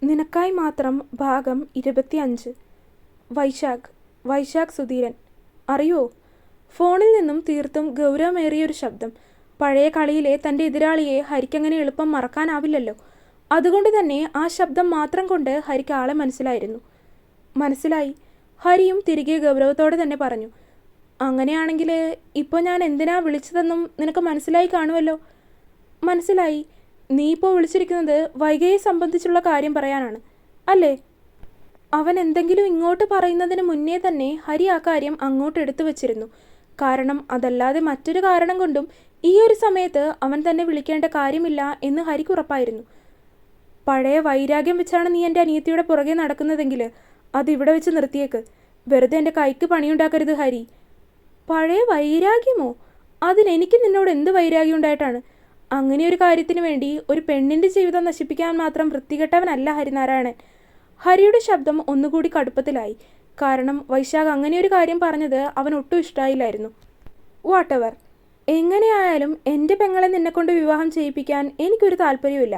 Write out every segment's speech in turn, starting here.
നിനക്കായി മാത്രം ഭാഗം 25. വൈശാഖ് സുധീരൻ. അറിയോ? ഫോണിൽ നിന്നും തീർത്തും ഗൗരവമേറിയൊരു ശബ്ദം. പഴയ കളിയിലെ തൻ്റെ എതിരാളിയെ ഹരിക്കങ്ങനെ എളുപ്പം മറക്കാനാവില്ലല്ലോ. അതുകൊണ്ട് തന്നെ ആ ശബ്ദം മാത്രം കൊണ്ട് ഹരിക്ക് ആളെ മനസ്സിലായി. ഹരിയും തിരികെ ഗൗരവത്തോടെ തന്നെ പറഞ്ഞു. അങ്ങനെയാണെങ്കിൽ ഇപ്പോൾ ഞാൻ എന്തിനാ വിളിച്ചതെന്നും നിനക്ക് മനസ്സിലായി കാണുമല്ലോ. മനസ്സിലായി. നീ ഇപ്പോൾ വിളിച്ചിരിക്കുന്നത് വൈഗയെ സംബന്ധിച്ചുള്ള കാര്യം പറയാനാണ് അല്ലേ? അവൻ എന്തെങ്കിലും ഇങ്ങോട്ട് പറയുന്നതിന് മുന്നേ തന്നെ ഹരി ആ കാര്യം അങ്ങോട്ട് എടുത്തു വച്ചിരുന്നു. കാരണം അതല്ലാതെ മറ്റൊരു കാരണം കൊണ്ടും ഈ ഒരു സമയത്ത് അവൻ തന്നെ വിളിക്കേണ്ട കാര്യമില്ല എന്ന് ഹരിക്ക് ഉറപ്പായിരുന്നു. പഴയ വൈരാഗ്യം വെച്ചാണ് നീ എൻ്റെ അനിയത്തിയുടെ പുറകെ നടക്കുന്നതെങ്കിൽ അതിവിടെ വെച്ച് നിർത്തിയേക്ക്. വെറുതെ എൻ്റെ കൈക്ക് പണിയുണ്ടാക്കരുത് ഹരി. പഴയ വൈരാഗ്യമോ? അതിനെനിക്ക് നിന്നോട് എന്ത് വൈരാഗ്യം ഉണ്ടായിട്ടാണ്? അങ്ങനെ ഒരു കാര്യത്തിന് വേണ്ടി ഒരു പെണ്ണിൻ്റെ ജീവിതം നശിപ്പിക്കാൻ മാത്രം വൃത്തികെട്ടവനല്ല ഹരിനാരായണൻ. ഹരിയുടെ ശബ്ദം ഒന്നുകൂടി കടുപ്പത്തിലായി. കാരണം വൈശാഖ് അങ്ങനെയൊരു കാര്യം പറഞ്ഞത് അവൻ ഒട്ടും ഇഷ്ടമായില്ലായിരുന്നു. വാട്ടെവർ, എങ്ങനെയായാലും എൻ്റെ പെങ്ങളെ നിന്നെക്കൊണ്ട് വിവാഹം ചെയ്യിപ്പിക്കാൻ എനിക്കൊരു താല്പര്യമില്ല.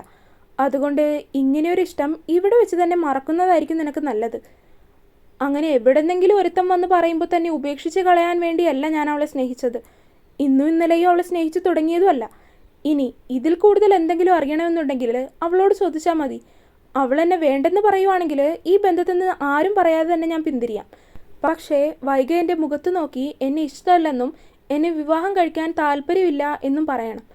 അതുകൊണ്ട് ഇങ്ങനെയൊരു ഇഷ്ടം ഇവിടെ വെച്ച് തന്നെ മറക്കുന്നതായിരിക്കും നിനക്ക് നല്ലത്. അങ്ങനെ എവിടെന്നെങ്കിലും ഒരുത്തം വന്ന് പറയുമ്പോൾ തന്നെ ഉപേക്ഷിച്ച് കളയാൻ വേണ്ടിയല്ല ഞാൻ അവളെ സ്നേഹിച്ചത്. ഇന്നും ഇന്നലെയും അവളെ സ്നേഹിച്ചു തുടങ്ങിയതുമല്ല. ഇനി ഇതിൽ കൂടുതൽ എന്തെങ്കിലും അറിയണമെന്നുണ്ടെങ്കിൽ അവളോട് ചോദിച്ചാൽ മതി. അവൾ എന്നെ വേണ്ടെന്ന് പറയുവാണെങ്കിൽ ഈ ബന്ധത്തിൽ നിന്ന് ആരും പറയാതെ തന്നെ ഞാൻ പിന്തിരിയാം. പക്ഷേ വൈഗ എൻ്റെ മുഖത്ത് നോക്കി എന്നെ ഇഷ്ടമല്ലെന്നും എന്നെ വിവാഹം കഴിക്കാൻ താല്പര്യമില്ല എന്നും പറയണം.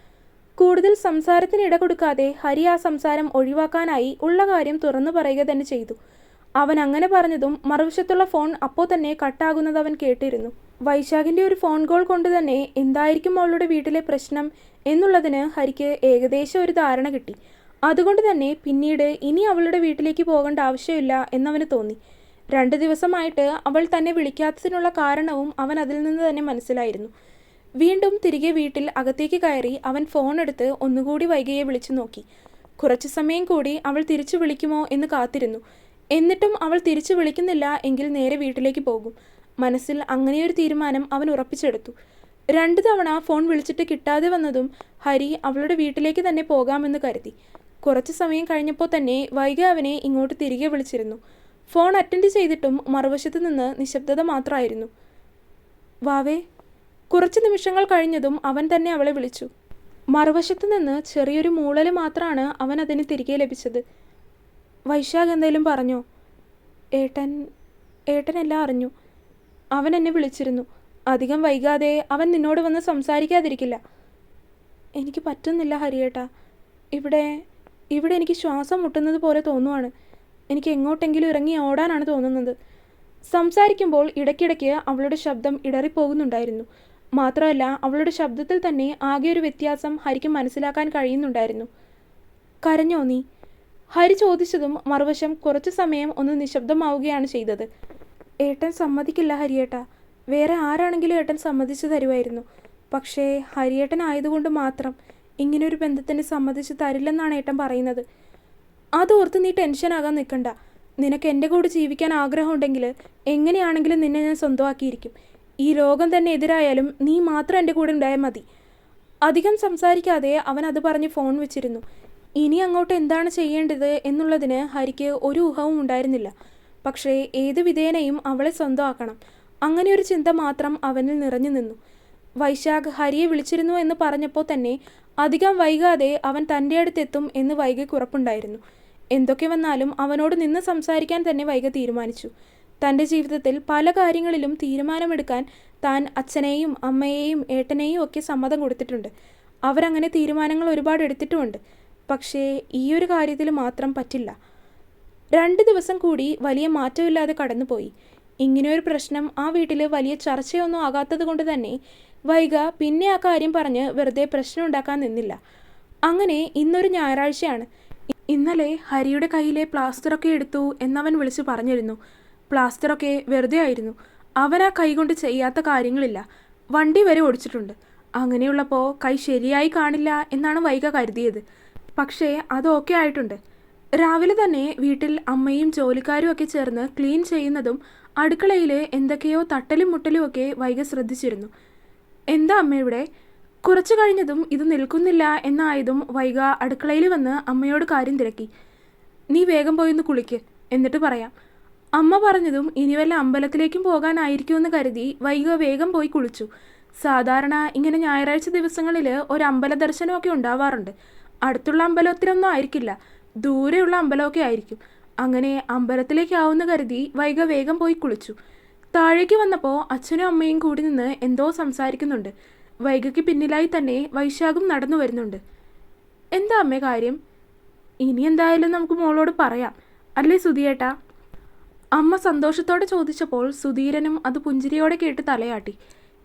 കൂടുതൽ സംസാരത്തിന് ഇട കൊടുക്കാതെ ഹരി ആ സംസാരം ഒഴിവാക്കാനായി ഉള്ള കാര്യം തുറന്നു പറയുക തന്നെ ചെയ്തു. അവൻ അങ്ങനെ പറഞ്ഞതും മറുവശത്തുള്ള ഫോൺ അപ്പോൾ തന്നെ കട്ടാകുന്നത് അവൻ കേട്ടിരുന്നു. വൈശാഖിൻ്റെ ഒരു ഫോൺ കോൾ കൊണ്ട് തന്നെ എന്തായിരിക്കും അവളുടെ വീട്ടിലെ പ്രശ്നം എന്നുള്ളതിന് ഹരിക്ക് ഏകദേശം ഒരു ധാരണ കിട്ടി. അതുകൊണ്ട് തന്നെ പിന്നീട് ഇനി അവളുടെ വീട്ടിലേക്ക് പോകേണ്ട ആവശ്യമില്ല എന്നവന് തോന്നി. 2 ദിവസമായിട്ട് അവൾ തന്നെ വിളിക്കാത്തതിനുള്ള കാരണവും അവൻ അതിൽ നിന്ന് തന്നെ മനസ്സിലായിരുന്നു. വീണ്ടും തിരികെ വീട്ടിൽ അകത്തേക്ക് കയറി അവൻ ഫോൺ എടുത്ത് ഒന്നുകൂടി വൈഗയെ വിളിച്ചു നോക്കി. കുറച്ചു സമയം കൂടി അവൾ തിരിച്ചു വിളിക്കുമോ എന്ന് കാത്തിരുന്നു. എന്നിട്ടും അവൾ തിരിച്ചു വിളിക്കുന്നില്ല എങ്കിൽ നേരെ വീട്ടിലേക്ക് പോകും. മനസ്സിൽ അങ്ങനെയൊരു തീരുമാനം അവൻ ഉറപ്പിച്ചെടുത്തു. 2 തവണ ഫോൺ വിളിച്ചിട്ട് കിട്ടാതെ വന്നതും ഹരി അവളുടെ വീട്ടിലേക്ക് തന്നെ പോകാമെന്ന് കരുതി. കുറച്ചു സമയം കഴിഞ്ഞപ്പോൾ തന്നെ വൈഗ അവനെ ഇങ്ങോട്ട് തിരികെ വിളിച്ചിരുന്നു. ഫോൺ അറ്റൻഡ് ചെയ്തിട്ടും മറുവശത്ത് നിന്ന് നിശബ്ദത മാത്രമായിരുന്നു. വാവേ. കുറച്ച് നിമിഷങ്ങൾ കഴിഞ്ഞതും അവൻ തന്നെ അവളെ വിളിച്ചു. മറുവശത്ത് നിന്ന് ചെറിയൊരു മൂളൽ മാത്രമാണ് അവൻ അതിന് തിരികെ ലഭിച്ചത്. വൈശാഖ് എന്തെങ്കിലും പറഞ്ഞോ? ഏട്ടൻ എല്ലാം അറിഞ്ഞു. അവൻ എന്നെ വിളിച്ചിരുന്നു. അധികം വൈകാതെ അവൻ നിന്നോട് വന്ന് സംസാരിക്കാതിരിക്കില്ല. എനിക്ക് പറ്റുന്നില്ല ഹരിയേട്ടാ. ഇവിടെ എനിക്ക് ശ്വാസം മുട്ടുന്നത് പോലെ തോന്നുവാണ്. എനിക്ക് എങ്ങോട്ടെങ്കിലും ഇറങ്ങി ഓടാനാണ് തോന്നുന്നത്. സംസാരിക്കുമ്പോൾ ഇടയ്ക്കിടയ്ക്ക് അവളുടെ ശബ്ദം ഇടറിപ്പോകുന്നുണ്ടായിരുന്നു. മാത്രമല്ല അവളുടെ ശബ്ദത്തിൽ തന്നെ ആകെ ഒരു വ്യത്യാസം ഹരിക്ക് മനസ്സിലാക്കാൻ കഴിയുന്നുണ്ടായിരുന്നു. കരഞ്ഞോ നീ? ഹരി ചോദിച്ചതും മറുവശം കുറച്ചു സമയം ഒന്ന് നിശബ്ദമാവുകയാണ് ചെയ്തത്. ഏട്ടൻ സമ്മതിക്കില്ല ഹരിയേട്ടാ. വേറെ ആരാണെങ്കിലും ഏട്ടൻ സമ്മതിച്ചു തരുമായിരുന്നു. പക്ഷേ ഹരിയേട്ടൻ ആയതുകൊണ്ട് മാത്രം ഇങ്ങനൊരു ബന്ധത്തിന് സമ്മതിച്ചു തരില്ലെന്നാണ് ഏട്ടൻ പറയുന്നത്. അതോർത്ത് നീ ടെൻഷനാകാൻ നിൽക്കണ്ട. നിനക്ക് എൻ്റെ കൂടെ ജീവിക്കാൻ ആഗ്രഹമുണ്ടെങ്കിൽ എങ്ങനെയാണെങ്കിലും നിന്നെ ഞാൻ സ്വന്തമാക്കിയിരിക്കും. ഈ ലോകം തന്നെ എതിരായാലും നീ മാത്രം എൻ്റെ കൂടെ ഉണ്ടായാൽ മതി. അധികം സംസാരിക്കാതെ അവൻ അത് പറഞ്ഞ് ഫോൺ വെച്ചിരുന്നു. ഇനി അങ്ങോട്ട് എന്താണ് ചെയ്യേണ്ടത് എന്നുള്ളതിന് ഹരിക്ക് ഒരു ഊഹവും ഉണ്ടായിരുന്നില്ല. പക്ഷേ ഏത് വിധേനയും അവളെ സ്വന്തമാക്കണം. അങ്ങനെ ഒരു ചിന്ത മാത്രം അവനിൽ നിറഞ്ഞു നിന്നു. വൈശാഖ് ഹരിയെ വിളിച്ചിരുന്നു എന്ന് പറഞ്ഞപ്പോൾ തന്നെ അധികം വൈകാതെ അവൻ തൻ്റെ അടുത്തെത്തും എന്ന് വൈഗയ്ക്ക് ഉറപ്പുണ്ടായിരുന്നു. എന്തൊക്കെ വന്നാലും അവനോട് നിന്ന് സംസാരിക്കാൻ തന്നെ വൈഗ തീരുമാനിച്ചു. തൻ്റെ ജീവിതത്തിൽ പല കാര്യങ്ങളിലും തീരുമാനമെടുക്കാൻ താൻ അച്ഛനെയും അമ്മയെയും ഏട്ടനെയും ഒക്കെ സമ്മതം കൊടുത്തിട്ടുണ്ട്. അവരങ്ങനെ തീരുമാനങ്ങൾ ഒരുപാട് എടുത്തിട്ടുമുണ്ട്. പക്ഷേ ഈ ഒരു കാര്യത്തിൽ മാത്രം പറ്റില്ല. 2 ദിവസം കൂടി വലിയ മാറ്റമില്ലാതെ കടന്നുപോയി. ഇങ്ങനെയൊരു പ്രശ്നം ആ വീട്ടിൽ വലിയ ചർച്ചയൊന്നും ആകാത്തത് കൊണ്ട് തന്നെ വൈഗ പിന്നെ ആ കാര്യം പറഞ്ഞ് വെറുതെ പ്രശ്നം ഉണ്ടാക്കാൻ നിന്നില്ല. അങ്ങനെ ഇന്നൊരു ഞായറാഴ്ചയാണ്. ഇന്നലെ ഹരിയുടെ കയ്യിലെ പ്ലാസ്റ്ററൊക്കെ എടുത്തു എന്നവൻ വിളിച്ച് പറഞ്ഞിരുന്നു. പ്ലാസ്റ്ററൊക്കെ വെറുതെ ആയിരുന്നു. അവൻ ആ കൈ കൊണ്ട് ചെയ്യാത്ത കാര്യങ്ങളില്ല. വണ്ടി വരെ ഓടിച്ചിട്ടുണ്ട്. അങ്ങനെയുള്ളപ്പോൾ കൈ ശരിയായി കാണില്ല എന്നാണ് വൈഗ കരുതിയത്. പക്ഷേ അതൊക്കെ ആയിട്ടുണ്ട്. രാവിലെ തന്നെ വീട്ടിൽ അമ്മയും ജോലിക്കാരും ഒക്കെ ചേർന്ന് ക്ലീൻ ചെയ്യുന്നതും അടുക്കളയിൽ എന്തൊക്കെയോ തട്ടലും മുട്ടലും ഒക്കെ വൈഗ ശ്രദ്ധിച്ചിരുന്നു. എന്താ അമ്മ ഇവിടെ? കുറച്ചു കഴിഞ്ഞതും ഇത് നിൽക്കുന്നില്ല എന്നായതും വൈഗ അടുക്കളയിൽ വന്ന് അമ്മയോട് കാര്യം തിരക്കി. നീ വേഗം പോയൊന്ന് കുളിക്ക്, എന്നിട്ട് പറയാം. അമ്മ പറഞ്ഞതും ഇനി വല്ല അമ്പലത്തിലേക്കും പോകാനായിരിക്കുമെന്ന് കരുതി വൈഗ വേഗം പോയി കുളിച്ചു. സാധാരണ ഇങ്ങനെ ഞായറാഴ്ച ദിവസങ്ങളിൽ ഒരു അമ്പല ദർശനമൊക്കെ ഉണ്ടാവാറുണ്ട്. അടുത്തുള്ള അമ്പലത്തിലൊന്നും ആയിരിക്കില്ല, ദൂരെയുള്ള അമ്പലമൊക്കെ ആയിരിക്കും. അങ്ങനെ അമ്പലത്തിലേക്കാവുന്ന കരുതി വൈഗ വേഗം പോയി കുളിച്ചു. താഴേക്ക് വന്നപ്പോൾ അച്ഛനും അമ്മയും കൂടി നിന്ന് എന്തോ സംസാരിക്കുന്നുണ്ട്. വൈഗയ്ക്ക് പിന്നിലായി തന്നെ വൈശാഖും നടന്നു വരുന്നുണ്ട്. എന്താ അമ്മേ കാര്യം? ഇനി എന്തായാലും നമുക്ക് മോളോട് പറയാം, അല്ലേ സുധിയേട്ടാ? അമ്മ സന്തോഷത്തോടെ ചോദിച്ചപ്പോൾ സുധീരനും അത് പുഞ്ചിരിയോടെ കേട്ട് തലയാട്ടി.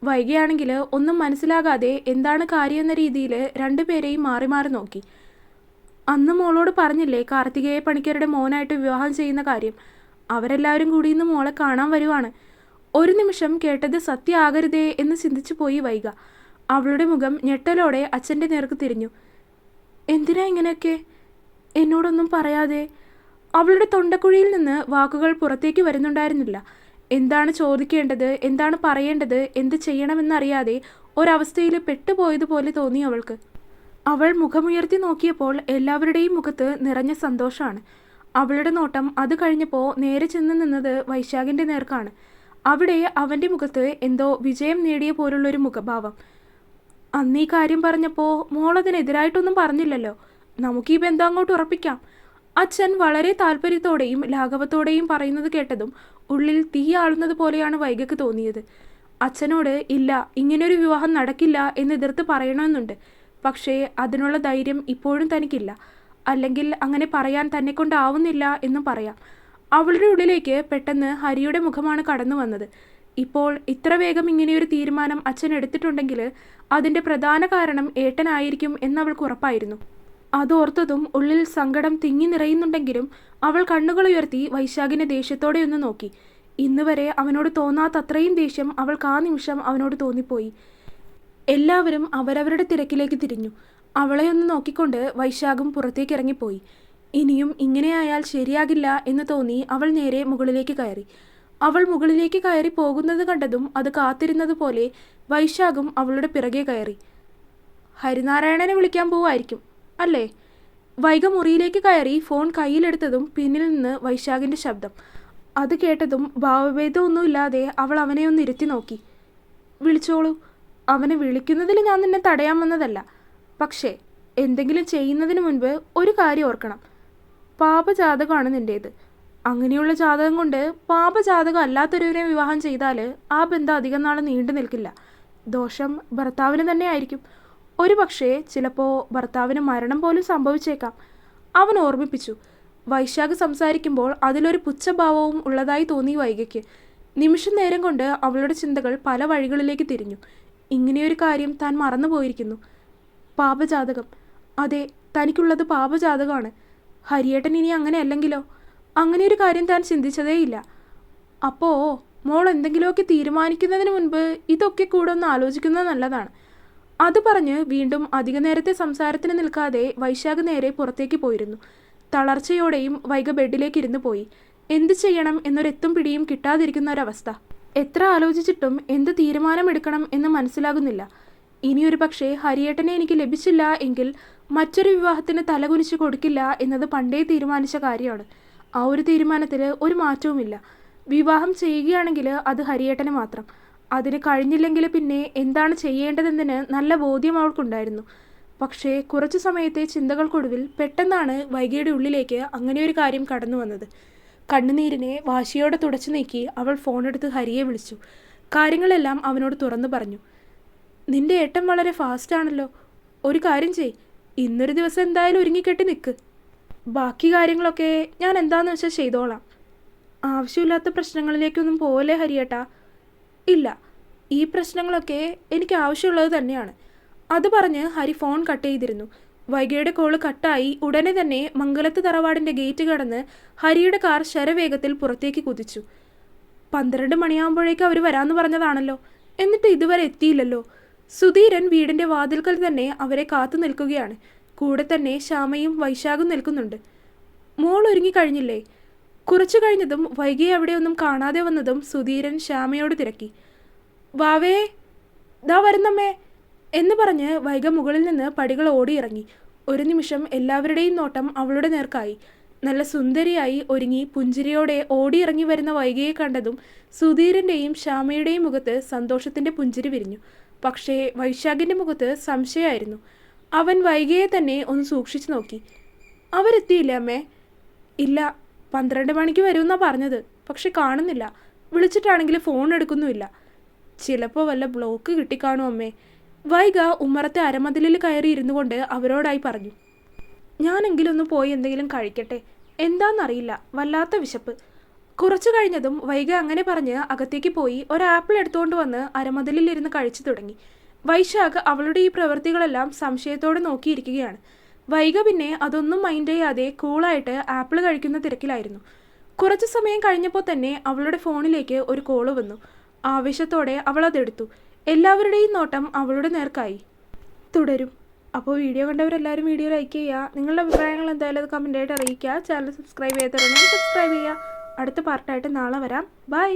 വൈകിയാണെങ്കിൽ ഒന്നും മനസ്സിലാകാതെ എന്താണ് കാര്യമെന്ന രീതിയിൽ രണ്ടുപേരെയും മാറി മാറി നോക്കി. അന്ന് മോളോട് പറഞ്ഞില്ലേ കാർത്തികേയ പണിക്കരുടെ മോനായിട്ട് വിവാഹം ചെയ്യുന്ന കാര്യം? അവരെല്ലാവരും കൂടി ഇന്ന് മോളെ കാണാൻ വരുവാണ്. ഒരു നിമിഷം കേട്ടത് സത്യമാകരുതേ എന്ന് ചിന്തിച്ചു പോയി വൈഗ. അവളുടെ മുഖം ഞെട്ടലോടെ അച്ഛൻ്റെ നേർക്ക് തിരിഞ്ഞു. എന്തിനാ ഇങ്ങനെയൊക്കെ? എന്നോടൊന്നും പറയാതെ. അവളുടെ തൊണ്ടക്കുഴിയിൽ നിന്ന് വാക്കുകൾ പുറത്തേക്ക് വരുന്നുണ്ടായിരുന്നില്ല. എന്താണ് ചോദിക്കേണ്ടത്, എന്താണ് പറയേണ്ടത്, എന്ത് ചെയ്യണമെന്നറിയാതെ ഒരവസ്ഥയിൽ പെട്ടുപോയതുപോലെ തോന്നി അവൾക്ക്. അവൾ മുഖമുയർത്തി നോക്കിയപ്പോൾ എല്ലാവരുടെയും മുഖത്ത് നിറഞ്ഞ സന്തോഷമാണ്. അവളുടെ നോട്ടം അത് കഴിഞ്ഞപ്പോൾ നേരെ ചെന്ന് നിന്നത് വൈശാഖിൻ്റെ നേർക്കാണ്. അവിടെ അവൻ്റെ മുഖത്ത് എന്തോ വിജയം നേടിയ പോലുള്ളൊരു മുഖഭാവം. അന്ന് ഈ കാര്യം പറഞ്ഞപ്പോൾ മോളതിനെതിരായിട്ടൊന്നും പറഞ്ഞില്ലല്ലോ. നമുക്ക് ഈ ബന്ധം അങ്ങോട്ട് ഉറപ്പിക്കാം. അച്ഛൻ വളരെ താല്പര്യത്തോടെയും ലാഘവത്തോടെയും പറയുന്നത് കേട്ടതും ഉള്ളിൽ തീ ആളുന്നത് പോലെയാണ് വൈഗയ്ക്ക് തോന്നിയത്. അച്ഛനോട് ഇല്ല, ഇങ്ങനൊരു വിവാഹം നടക്കില്ല എന്ന് എതിർത്ത് പറയണമെന്നുണ്ട്. പക്ഷേ അതിനുള്ള ധൈര്യം ഇപ്പോഴും തനിക്കില്ല. അല്ലെങ്കിൽ അങ്ങനെ പറയാൻ തന്നെക്കൊണ്ടാവുന്നില്ല എന്നും പറയാം. അവളുടെ ഉള്ളിലേക്ക് പെട്ടെന്ന് ഹരിയുടെ മുഖമാണ് കടന്നു വന്നത്. ഇപ്പോൾ ഇത്ര വേഗം ഇങ്ങനെയൊരു തീരുമാനം അച്ഛൻ എടുത്തിട്ടുണ്ടെങ്കിൽ അതിൻ്റെ പ്രധാന കാരണം ഏട്ടനായിരിക്കും എന്നവൾക്ക് ഉറപ്പായിരുന്നു. അതോർത്തതും ഉള്ളിൽ സങ്കടം തിങ്ങി നിറയുന്നുണ്ടെങ്കിലും അവൾ കണ്ണുകൾ ഉയർത്തി വൈശാഖിനെ ദേഷ്യത്തോടെ ഒന്ന് നോക്കി. ഇന്ന് വരെ അവനോട് തോന്നാത്തത്രയും ദേഷ്യം അവൾക്ക് ആ നിമിഷം അവനോട് തോന്നിപ്പോയി. എല്ലാവരും അവരവരുടെ തിരക്കിലേക്ക് തിരിഞ്ഞു. അവളെ ഒന്ന് നോക്കിക്കൊണ്ട് വൈശാഖും പുറത്തേക്ക് ഇറങ്ങിപ്പോയി. ഇനിയും ഇങ്ങനെയായാൽ ശരിയാകില്ല എന്ന് തോന്നി അവൾ നേരെ മുകളിലേക്ക് കയറി. അവൾ മുകളിലേക്ക് കയറി പോകുന്നത് കണ്ടതും അത് കാത്തിരുന്നത് പോലെ വൈശാഖും അവളുടെ പിറകെ കയറി. ഹരിനാരായണനെ വിളിക്കാൻ പോവായിരിക്കും അല്ലേ? വൈഗ മുറിയിലേക്ക് കയറി ഫോൺ കയ്യിലെടുത്തതും പിന്നിൽ നിന്ന് വൈശാഖിൻ്റെ ശബ്ദം. അത് കേട്ടതും ഭാവഭേദമൊന്നുമില്ലാതെ അവൾ അവനെ ഒന്ന് ഇരുത്തി നോക്കി. വിളിച്ചോളൂ. അവനെ വിളിക്കുന്നതിൽ ഞാൻ നിന്നെ തടയാൻ വന്നതല്ല. പക്ഷേ എന്തെങ്കിലും ചെയ്യുന്നതിന് മുൻപ് ഒരു കാര്യം ഓർക്കണം. പാപജാതകമാണ് നിൻ്റേത്. അങ്ങനെയുള്ള ജാതകം കൊണ്ട് പാപജാതകം അല്ലാത്തൊരുവരെ വിവാഹം ചെയ്താൽ ആ ബന്ധം അധികം നാൾ നീണ്ടു നിൽക്കില്ല. ദോഷം ഭർത്താവിന് തന്നെ ആയിരിക്കും. ഒരു പക്ഷേ ചിലപ്പോൾ ഭർത്താവിന് മരണം പോലും സംഭവിച്ചേക്കാം, അവൻ ഓർമ്മിപ്പിച്ചു. വൈശാഖ് സംസാരിക്കുമ്പോൾ അതിലൊരു പുച്ഛഭാവവും ഉള്ളതായി തോന്നി വൈഗയ്ക്ക്. നിമിഷം നേരം കൊണ്ട് അവളുടെ ചിന്തകൾ പല വഴികളിലേക്ക് തിരിഞ്ഞു. ഇങ്ങനെയൊരു കാര്യം താൻ മറന്നുപോയിരിക്കുന്നു. പാപജാതകം. അതെ, തനിക്കുള്ളത് പാപജാതകമാണ്. ഹരിയേട്ടൻ ഇനി അങ്ങനെ അല്ലെങ്കിലോ? അങ്ങനെയൊരു കാര്യം താൻ ചിന്തിച്ചതേയില്ല. അപ്പോൾ മോൾ എന്തെങ്കിലുമൊക്കെ തീരുമാനിക്കുന്നതിന് മുൻപ് ഇതൊക്കെ കൂടെ ഒന്ന് ആലോചിക്കുന്നത് നല്ലതാണ്. അത് പറഞ്ഞ് വീണ്ടും അധിക നേരത്തെ സംസാരത്തിന് നിൽക്കാതെ വൈശാഖ് നേരെ പുറത്തേക്ക് പോയിരുന്നു. തളർച്ചയോടെയും വൈഗ ബെഡിലേക്ക് ഇരുന്ന് പോയി. എന്ത് ചെയ്യണം എന്നൊരെത്തും പിടിയും കിട്ടാതിരിക്കുന്ന ഒരവസ്ഥ. എത്ര ആലോചിച്ചിട്ടും എന്ത് തീരുമാനമെടുക്കണം എന്ന് മനസ്സിലാകുന്നില്ല. ഇനിയൊരു പക്ഷേ ഹരിയേട്ടനെ എനിക്ക് ലഭിച്ചില്ല എങ്കിൽ മറ്റൊരു വിവാഹത്തിന് തലകുനിച്ച് കൊടുക്കില്ല എന്നത് പണ്ടേ തീരുമാനിച്ച കാര്യമാണ്. ആ ഒരു തീരുമാനത്തിൽ ഒരു മാറ്റവുമില്ല. വിവാഹം ചെയ്യുകയാണെങ്കിൽ അത് ഹരിയേട്ടന് മാത്രം. അതിന് കഴിഞ്ഞില്ലെങ്കിൽ പിന്നെ എന്താണ് ചെയ്യേണ്ടതെന്നതിന് നല്ല ബോധ്യം അവൾക്കുണ്ടായിരുന്നു. പക്ഷേ കുറച്ചു സമയത്തെ ചിന്തകൾക്കൊടുവിൽ പെട്ടെന്നാണ് വൈഗയുടെ ഉള്ളിലേക്ക് അങ്ങനെയൊരു കാര്യം കടന്നു വന്നത്. കണ്ണുനീരിനെ വാശിയോടെ തുടച്ചു നീക്കി അവൾ ഫോണെടുത്ത് ഹരിയെ വിളിച്ചു. കാര്യങ്ങളെല്ലാം അവനോട് തുറന്നു പറഞ്ഞു. നിന്റെ ഏട്ടൻ വളരെ ഫാസ്റ്റാണല്ലോ. ഒരു കാര്യം ചെയ്, ഇന്നൊരു ദിവസം എന്തായാലും ഒരുങ്ങിക്കെട്ടി നിൽക്ക്. ബാക്കി കാര്യങ്ങളൊക്കെ ഞാൻ എന്താന്ന് വെച്ചാൽ ചെയ്തോളാം. ആവശ്യമില്ലാത്ത പ്രശ്നങ്ങളിലേക്കൊന്നും പോവല്ലേ ഹരിയേട്ടാ? ഇല്ല, ഈ പ്രശ്നങ്ങളൊക്കെ എനിക്ക് ആവശ്യമുള്ളത് തന്നെയാണ്. അത് പറഞ്ഞ് ഹരി ഫോൺ കട്ട് ചെയ്തിരുന്നു. വൈഗയുടെ കോള് കട്ടായി ഉടനെ തന്നെ മംഗലത്ത് തറവാടിൻ്റെ ഗേറ്റ് കടന്ന് ഹരിയുടെ കാർ ശരവേഗത്തിൽ പുറത്തേക്ക് കുതിച്ചു. 12 മണിയാകുമ്പോഴേക്കും അവർ വരാമെന്ന് പറഞ്ഞതാണല്ലോ, എന്നിട്ട് ഇതുവരെ എത്തിയില്ലല്ലോ. സുധീരൻ വീടിൻ്റെ വാതിൽക്കൽ തന്നെ അവരെ കാത്തു നിൽക്കുകയാണ്. കൂടെ തന്നെ ശ്യാമയും വൈശാഖും നിൽക്കുന്നുണ്ട്. മോൾ ഒരുങ്ങിക്കഴിഞ്ഞില്ലേ? കുറച്ചു കഴിഞ്ഞതും വൈകിയെ അവിടെ ഒന്നും കാണാതെ വന്നതും സുധീരൻ ശ്യാമയോട് തിരക്കി. വാവേ, ദാ വരുന്നമ്മേ എന്ന് പറഞ്ഞ് വൈഗ മുകളിൽ നിന്ന് പടികൾ ഓടിയിറങ്ങി. ഒരു നിമിഷം എല്ലാവരുടെയും നോട്ടം അവളുടെ നേർക്കായി. നല്ല സുന്ദരിയായി ഒരുങ്ങി പുഞ്ചിരിയോടെ ഓടിയിറങ്ങി വരുന്ന വൈഗയെ കണ്ടതും സുധീറിൻ്റെയും ശ്യാമയുടെയും മുഖത്ത് സന്തോഷത്തിൻ്റെ പുഞ്ചിരി വിരിഞ്ഞു. പക്ഷേ വൈശാഖിൻ്റെ മുഖത്ത് സംശയമായിരുന്നു. അവൻ വൈഗയെ തന്നെ ഒന്ന് സൂക്ഷിച്ചു നോക്കി. അവരെത്തിയില്ല അമ്മേ? ഇല്ല, 12 മണിക്ക് വരുമെന്നാണ് പറഞ്ഞത്. പക്ഷെ കാണുന്നില്ല. വിളിച്ചിട്ടാണെങ്കിൽ ഫോൺ എടുക്കുന്നുമില്ല. ചിലപ്പോൾ വല്ല ബ്ലോക്ക് കിട്ടിക്കാണും അമ്മേ. വൈഗ ഉമ്മറത്തെ അരമതിലിൽ കയറി ഇരുന്നു കൊണ്ട് അവരോടായി പറഞ്ഞു. ഞാനെങ്കിലും ഒന്ന് പോയി എന്തെങ്കിലും കഴിക്കട്ടെ. എന്താണെന്നറിയില്ല, വല്ലാത്ത വിശപ്പ്. കുറച്ചു കഴിഞ്ഞതും വൈഗ അങ്ങനെ പറഞ്ഞ് അകത്തേക്ക് പോയി ഒരു ആപ്പിൾ എടുത്തുകൊണ്ട് വന്ന് അരമതിലിരുന്ന് കഴിച്ചു തുടങ്ങി. വൈശാഖ് അവളുടെ ഈ പ്രവൃത്തികളെല്ലാം സംശയത്തോടെ നോക്കിയിരിക്കുകയാണ്. വൈഗ പിന്നെ അതൊന്നും മൈൻഡ് ചെയ്യാതെ കൂളായിട്ട് ആപ്പിൾ കഴിക്കുന്ന തിരക്കിലായിരുന്നു. കുറച്ചു സമയം കഴിഞ്ഞപ്പോൾ തന്നെ അവളുടെ ഫോണിലേക്ക് ഒരു കോള് വന്നു. ആവേശത്തോടെ അവൾ അതെടുത്തു. എല്ലാവരുടെയും നോട്ടം അവളുടെ നേർക്കായി. തുടരും. അപ്പോൾ വീഡിയോ കണ്ടവരെല്ലാവരും വീഡിയോ ലൈക്ക് ചെയ്യുക. നിങ്ങളുടെ അഭിപ്രായങ്ങൾ എന്തായാലും അത് കമൻറ്റായിട്ട് അറിയിക്കുക. ചാനൽ സബ്സ്ക്രൈബ് ചെയ്യാത്തവരുണ്ടെങ്കിൽ സബ്സ്ക്രൈബ് ചെയ്യുക. അടുത്ത പാർട്ടായിട്ട് നാളെ വരാം. ബൈ.